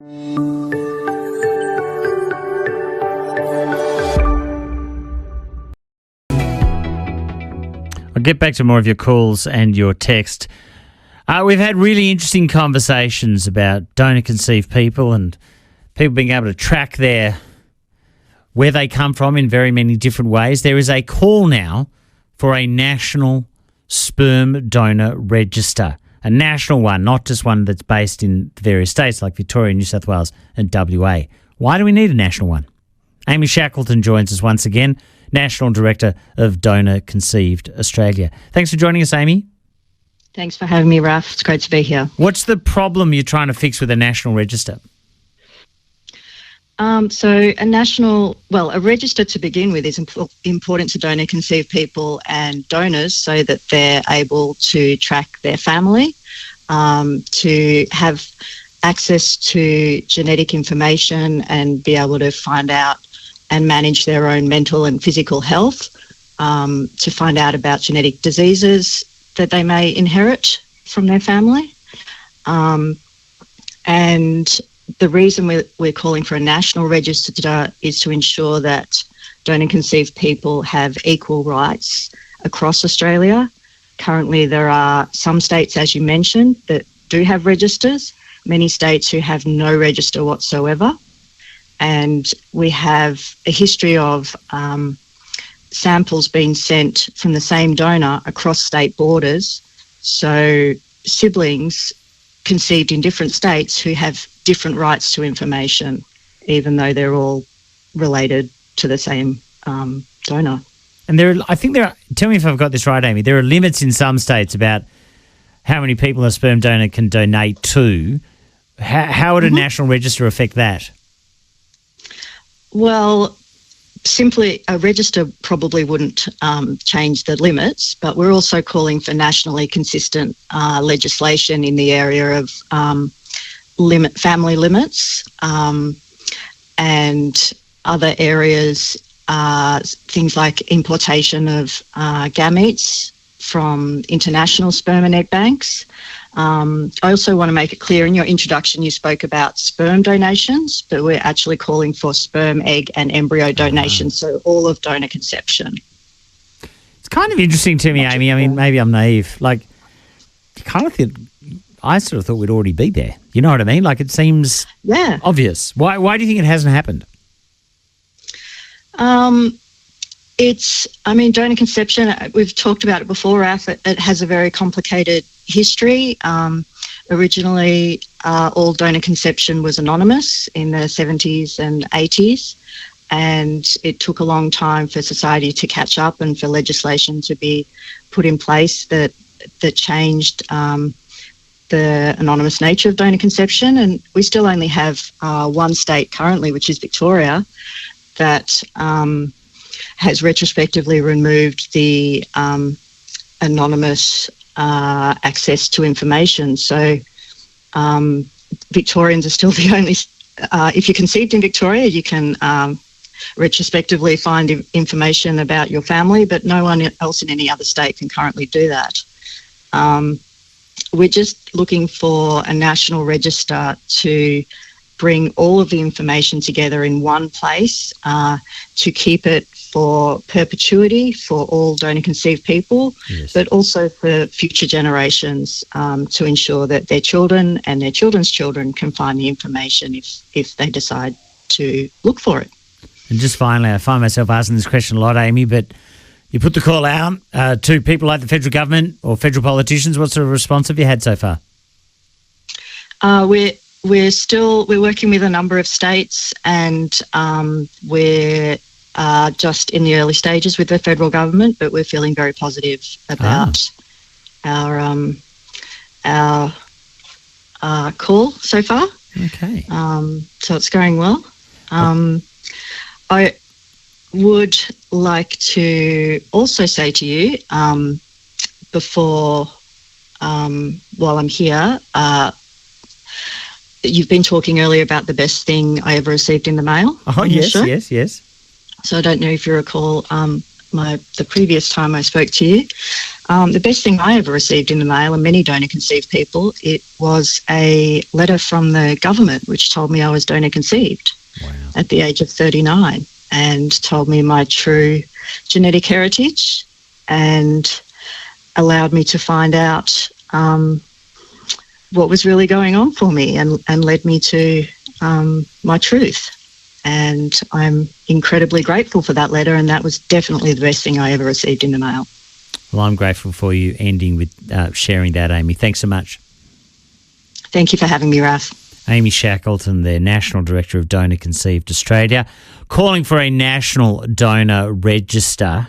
I'll get back to more of your calls and your text. We've had really interesting conversations about donor-conceived people and people being able to track where they come from in very many different ways. There is a call now for a national sperm donor register, a national one, not just one that's based in various states like Victoria, New South Wales and WA. Why do we need a national one? Amy Shackleton joins us once again, National Director of Donor Conceived Australia. Thanks for joining us, Amy. Thanks for having me, Raf. It's great to be here. What's the problem you're trying to fix with a national register? So a register to begin with is important to donor conceived people and donors so that they're able to track their family, to have access to genetic information and be able to find out and manage their own mental and physical health, to find out about genetic diseases that they may inherit from their family. And the reason we're calling for a national register is to ensure that donor-conceived people have equal rights across Australia. Currently, there are some states, as you mentioned, that do have registers, many states who have no register whatsoever. And we have a history of samples being sent from the same donor across state borders. So siblings conceived in different states who have different rights to information, even though they're all related to the same donor. And tell me if I've got this right, Amy, there are limits in some states about how many people a sperm donor can donate to. How would a national register affect that? Well, simply a register probably wouldn't change the limits, but we're also calling for nationally consistent legislation in the area of family limits and other areas, things like importation of gametes from international sperm and egg banks. I also want to make it clear, in your introduction you spoke about sperm donations, but we're actually calling for sperm, egg and embryo donations, so all of donor conception. It's kind of interesting to me, Amy. I mean, maybe I'm naive. Like, I sort of thought we'd already be there. You know what I mean? Like, it seems obvious. Why do you think it hasn't happened? Donor conception, we've talked about it before, Raf, it has a very complicated history. Originally, all donor conception was anonymous in the 70s and 80s, and it took a long time for society to catch up and for legislation to be put in place that changed the anonymous nature of donor conception. And we still only have one state currently, which is Victoria, that has retrospectively removed the anonymous access to information. So Victorians are still the only, if you're conceived in Victoria, you can retrospectively find information about your family, but no one else in any other state can currently do that. We're just looking for a national register to bring all of the information together in one place, to keep it for perpetuity for all donor-conceived people, yes, but also for future generations, to ensure that their children and their children's children can find the information if they decide to look for it. And just finally, I find myself asking this question a lot, Amy, but you put the call out to people like the federal government or federal politicians. What sort of response have you had so far? We're working with a number of states, and we're just in the early stages with the federal government, but we're feeling very positive about our call so far. Okay. So it's going well. I would like to also say to you, while I'm here, you've been talking earlier about the best thing I ever received in the mail. Oh, yes. So I don't know if you recall the previous time I spoke to you. The best thing I ever received in the mail, and many donor-conceived people, it was a letter from the government which told me I was donor-conceived at the age of 39 and told me my true genetic heritage and allowed me to find out what was really going on for me and led me to my truth. And I'm incredibly grateful for that letter, and that was definitely the best thing I ever received in the mail. Well, I'm grateful for you ending with sharing that, Amy. Thanks so much. Thank you for having me, Raf. Amy Shackleton, the National Director of Donor Conceived Australia, calling for a national donor register.